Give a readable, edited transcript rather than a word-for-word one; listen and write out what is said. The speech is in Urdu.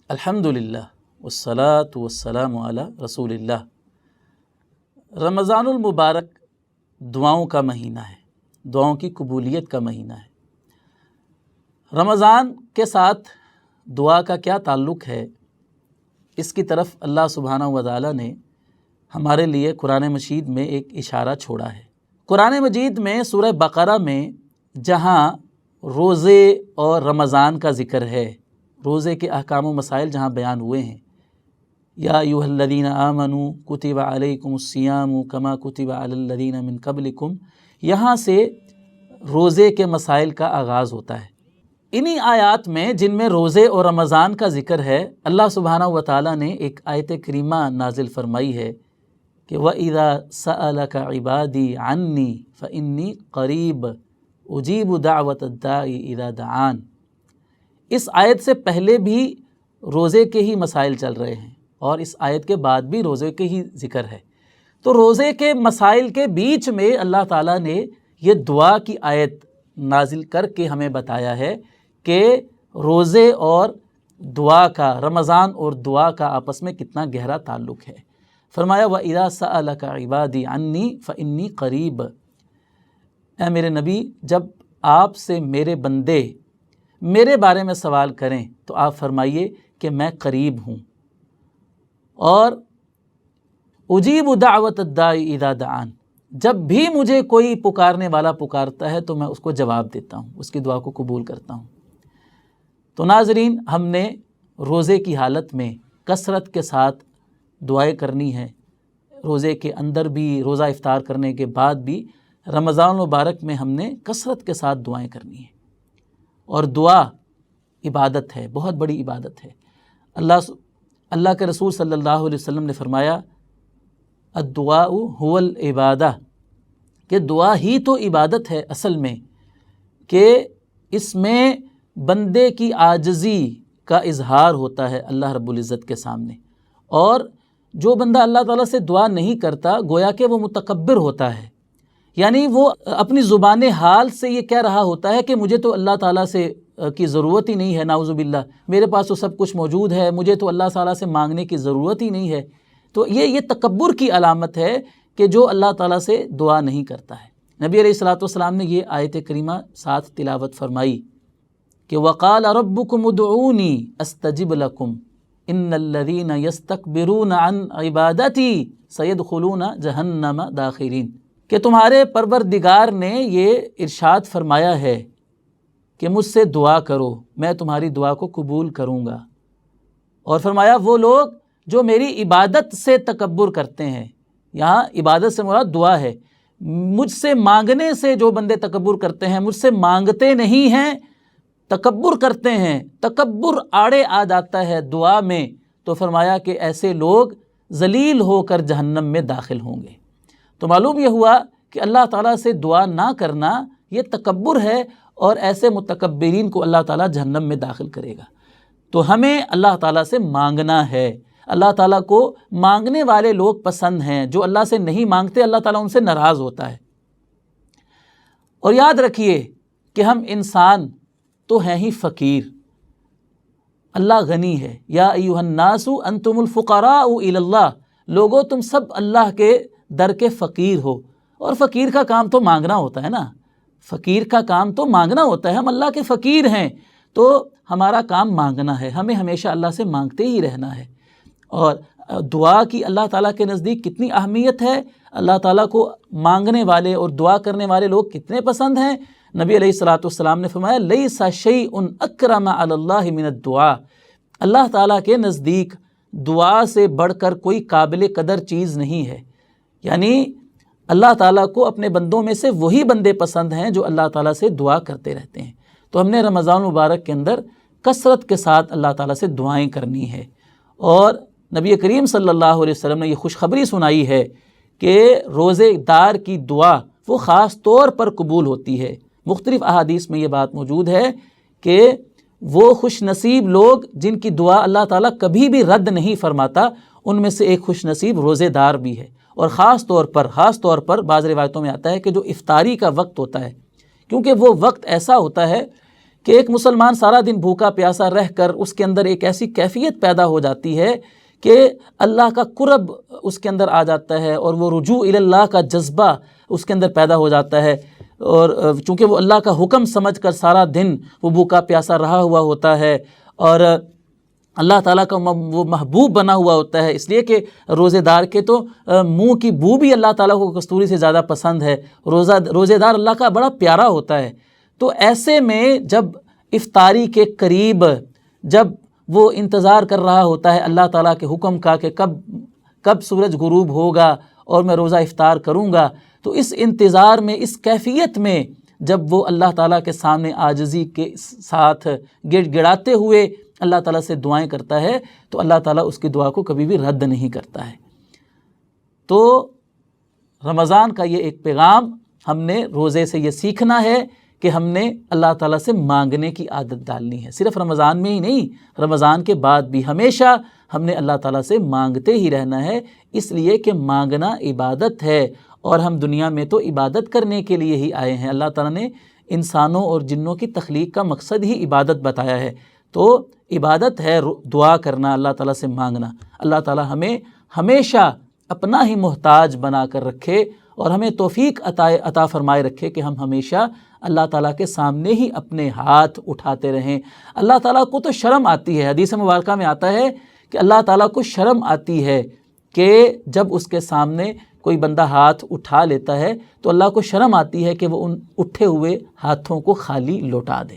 الحمدللہ والصلاة والسلام علی رسول اللہ۔ رمضان المبارک دعاؤں کا مہینہ ہے، دعاؤں کی قبولیت کا مہینہ ہے۔ رمضان کے ساتھ دعا کا کیا تعلق ہے، اس کی طرف اللہ سبحانہ و تعالیٰ نے ہمارے لیے قرآن مجید میں ایک اشارہ چھوڑا ہے۔ قرآن مجید میں سورہ بقرہ میں جہاں روزے اور رمضان کا ذکر ہے، روزے کے احکام و مسائل جہاں بیان ہوئے ہیں، یا ایھا الذین آمنوا کتب علیکم الصیام کما کتب علی الذین من قبلکم، یہاں سے روزے کے مسائل کا آغاز ہوتا ہے۔ انہی آیات میں جن میں روزے اور رمضان کا ذکر ہے، اللہ سبحانہ و تعالیٰ نے ایک آیت کریمہ نازل فرمائی ہے کہ وَإِذَا سَأَلَكَ عِبَادِي عَنِّي فَإِنِّي قَرِيبٌ أُجِيبُ دَعْوَةَ الدَّاعِ إِذَا دَعَانِ۔ اس آیت سے پہلے بھی روزے کے ہی مسائل چل رہے ہیں اور اس آیت کے بعد بھی روزے کے ہی ذکر ہے۔ تو روزے کے مسائل کے بیچ میں اللہ تعالیٰ نے یہ دعا کی آیت نازل کر کے ہمیں بتایا ہے کہ روزے اور دعا کا، رمضان اور دعا کا آپس میں کتنا گہرا تعلق ہے۔ فرمایا وَإِذَا سَأَلَكَ عِبَادِي عَنِّي فَإِنِّي قَرِيبٌ، اے میرے نبی، جب آپ سے میرے بندے میرے بارے میں سوال کریں تو آپ فرمائیے کہ میں قریب ہوں، اور اجیب دعوت الداعی اذا دعان، جب بھی مجھے کوئی پکارنے والا پکارتا ہے تو میں اس کو جواب دیتا ہوں، اس کی دعا کو قبول کرتا ہوں۔ تو ناظرین، ہم نے روزے کی حالت میں کثرت کے ساتھ دعائیں کرنی ہے، روزے کے اندر بھی، روزہ افطار کرنے کے بعد بھی، رمضان المبارک میں ہم نے کثرت کے ساتھ دعائیں کرنی ہیں۔ اور دعا عبادت ہے، بہت بڑی عبادت ہے۔ اللہ کے رسول صلی اللہ علیہ وسلم نے فرمایا الدعاء هو العبادہ، کہ دعا ہی تو عبادت ہے اصل میں، کہ اس میں بندے کی عاجزی کا اظہار ہوتا ہے اللہ رب العزت کے سامنے، اور جو بندہ اللہ تعالیٰ سے دعا نہیں کرتا گویا کہ وہ متکبر ہوتا ہے، یعنی وہ اپنی زبان حال سے یہ کہہ رہا ہوتا ہے کہ مجھے تو اللہ تعالیٰ سے کی ضرورت ہی نہیں ہے، نعوذ باللہ، میرے پاس تو سب کچھ موجود ہے، مجھے تو اللہ تعالیٰ سے مانگنے کی ضرورت ہی نہیں ہے۔ تو یہ تکبر کی علامت ہے کہ جو اللہ تعالیٰ سے دعا نہیں کرتا ہے۔ نبی علیہ الصلوۃ والسلام نے یہ آیت کریمہ ساتھ تلاوت فرمائی کہ وَقَالَ رَبُّكُمُ ادْعُونِي أَسْتَجِبْ لَكُمْ إِنَّ الَّذِينَ يَسْتَكْبِرُونَ عَنْ عِبَادَتِي سَيَدْخُلُونَ جَهَنَّمَ دَاخِرِينَ، کہ تمہارے پروردگار نے یہ ارشاد فرمایا ہے کہ مجھ سے دعا کرو، میں تمہاری دعا کو قبول کروں گا، اور فرمایا وہ لوگ جو میری عبادت سے تکبر کرتے ہیں، یہاں عبادت سے مراد دعا ہے، مجھ سے مانگنے سے جو بندے تکبر کرتے ہیں، مجھ سے مانگتے نہیں ہیں، تکبر کرتے ہیں، تکبر آڑے آ جاتا ہے دعا میں، تو فرمایا کہ ایسے لوگ ذلیل ہو کر جہنم میں داخل ہوں گے۔ تو معلوم یہ ہوا کہ اللہ تعالیٰ سے دعا نہ کرنا یہ تکبر ہے، اور ایسے متکبرین کو اللہ تعالیٰ جہنم میں داخل کرے گا۔ تو ہمیں اللہ تعالیٰ سے مانگنا ہے، اللہ تعالیٰ کو مانگنے والے لوگ پسند ہیں، جو اللہ سے نہیں مانگتے اللہ تعالیٰ ان سے ناراض ہوتا ہے۔ اور یاد رکھیے کہ ہم انسان تو ہیں ہی فقیر، اللہ غنی ہے۔ یا ایھا الناس انتم الفقراء الی اللہ، لوگو تم سب اللہ کے در کے فقیر ہو، اور فقیر کا کام تو مانگنا ہوتا ہے نا، فقیر کا کام تو مانگنا ہوتا ہے، ہم اللہ کے فقیر ہیں، تو ہمارا کام مانگنا ہے، ہمیں ہمیشہ اللہ سے مانگتے ہی رہنا ہے۔ اور دعا کی اللہ تعالیٰ کے نزدیک کتنی اہمیت ہے، اللہ تعالیٰ کو مانگنے والے اور دعا کرنے والے لوگ کتنے پسند ہیں۔ نبی علیہ الصلوۃ والسلام نے فرمایا لیس شیء اکرم علی اللہ من الدعاء، اللہ تعالیٰ کے نزدیک دعا سے بڑھ کر کوئی قابل قدر چیز نہیں ہے، یعنی اللہ تعالیٰ کو اپنے بندوں میں سے وہی بندے پسند ہیں جو اللہ تعالیٰ سے دعا کرتے رہتے ہیں۔ تو ہم نے رمضان مبارک کے اندر کثرت کے ساتھ اللہ تعالیٰ سے دعائیں کرنی ہے، اور نبی کریم صلی اللہ علیہ وسلم نے یہ خوشخبری سنائی ہے کہ روزے دار کی دعا وہ خاص طور پر قبول ہوتی ہے۔ مختلف احادیث میں یہ بات موجود ہے کہ وہ خوش نصیب لوگ جن کی دعا اللہ تعالیٰ کبھی بھی رد نہیں فرماتا، ان میں سے ایک خوش نصیب روزے دار بھی ہے۔ اور خاص طور پر بعض روایتوں میں آتا ہے کہ جو افطاری کا وقت ہوتا ہے، کیونکہ وہ وقت ایسا ہوتا ہے کہ ایک مسلمان سارا دن بھوکا پیاسا رہ کر اس کے اندر ایک ایسی کیفیت پیدا ہو جاتی ہے کہ اللہ کا قرب اس کے اندر آ جاتا ہے، اور وہ رجوع الی اللہ کا جذبہ اس کے اندر پیدا ہو جاتا ہے، اور چونکہ وہ اللہ کا حکم سمجھ کر سارا دن وہ بھوکا پیاسا رہا ہوا ہوتا ہے، اور اللہ تعالیٰ کا وہ محبوب بنا ہوا ہوتا ہے، اس لیے کہ روزے دار کے تو منہ کی بو بھی اللہ تعالیٰ کو کستوری سے زیادہ پسند ہے، روزے دار اللہ کا بڑا پیارا ہوتا ہے۔ تو ایسے میں جب افطاری کے قریب جب وہ انتظار کر رہا ہوتا ہے اللہ تعالیٰ کے حکم کا کہ کب سورج غروب ہوگا اور میں روزہ افطار کروں گا، تو اس انتظار میں، اس کیفیت میں جب وہ اللہ تعالیٰ کے سامنے عاجزی کے ساتھ گڑ گڑاتے ہوئے اللہ تعالیٰ سے دعائیں کرتا ہے، تو اللہ تعالیٰ اس کی دعا کو کبھی بھی رد نہیں کرتا ہے۔ تو رمضان کا یہ ایک پیغام ہم نے روزے سے یہ سیکھنا ہے کہ ہم نے اللہ تعالیٰ سے مانگنے کی عادت ڈالنی ہے، صرف رمضان میں ہی نہیں، رمضان کے بعد بھی ہمیشہ ہم نے اللہ تعالیٰ سے مانگتے ہی رہنا ہے، اس لیے کہ مانگنا عبادت ہے، اور ہم دنیا میں تو عبادت کرنے کے لیے ہی آئے ہیں۔ اللہ تعالیٰ نے انسانوں اور جنوں کی تخلیق کا مقصد ہی عبادت بتایا ہے، تو عبادت ہے دعا کرنا، اللہ تعالیٰ سے مانگنا۔ اللہ تعالیٰ ہمیں ہمیشہ اپنا ہی محتاج بنا کر رکھے، اور ہمیں توفیق عطا فرمائے رکھے کہ ہم ہمیشہ اللہ تعالیٰ کے سامنے ہی اپنے ہاتھ اٹھاتے رہیں۔ اللہ تعالیٰ کو تو شرم آتی ہے، حدیث مبارکہ میں آتا ہے کہ اللہ تعالیٰ کو شرم آتی ہے کہ جب اس کے سامنے کوئی بندہ ہاتھ اٹھا لیتا ہے تو اللہ کو شرم آتی ہے کہ وہ ان اٹھے ہوئے ہاتھوں کو خالی لوٹا دے۔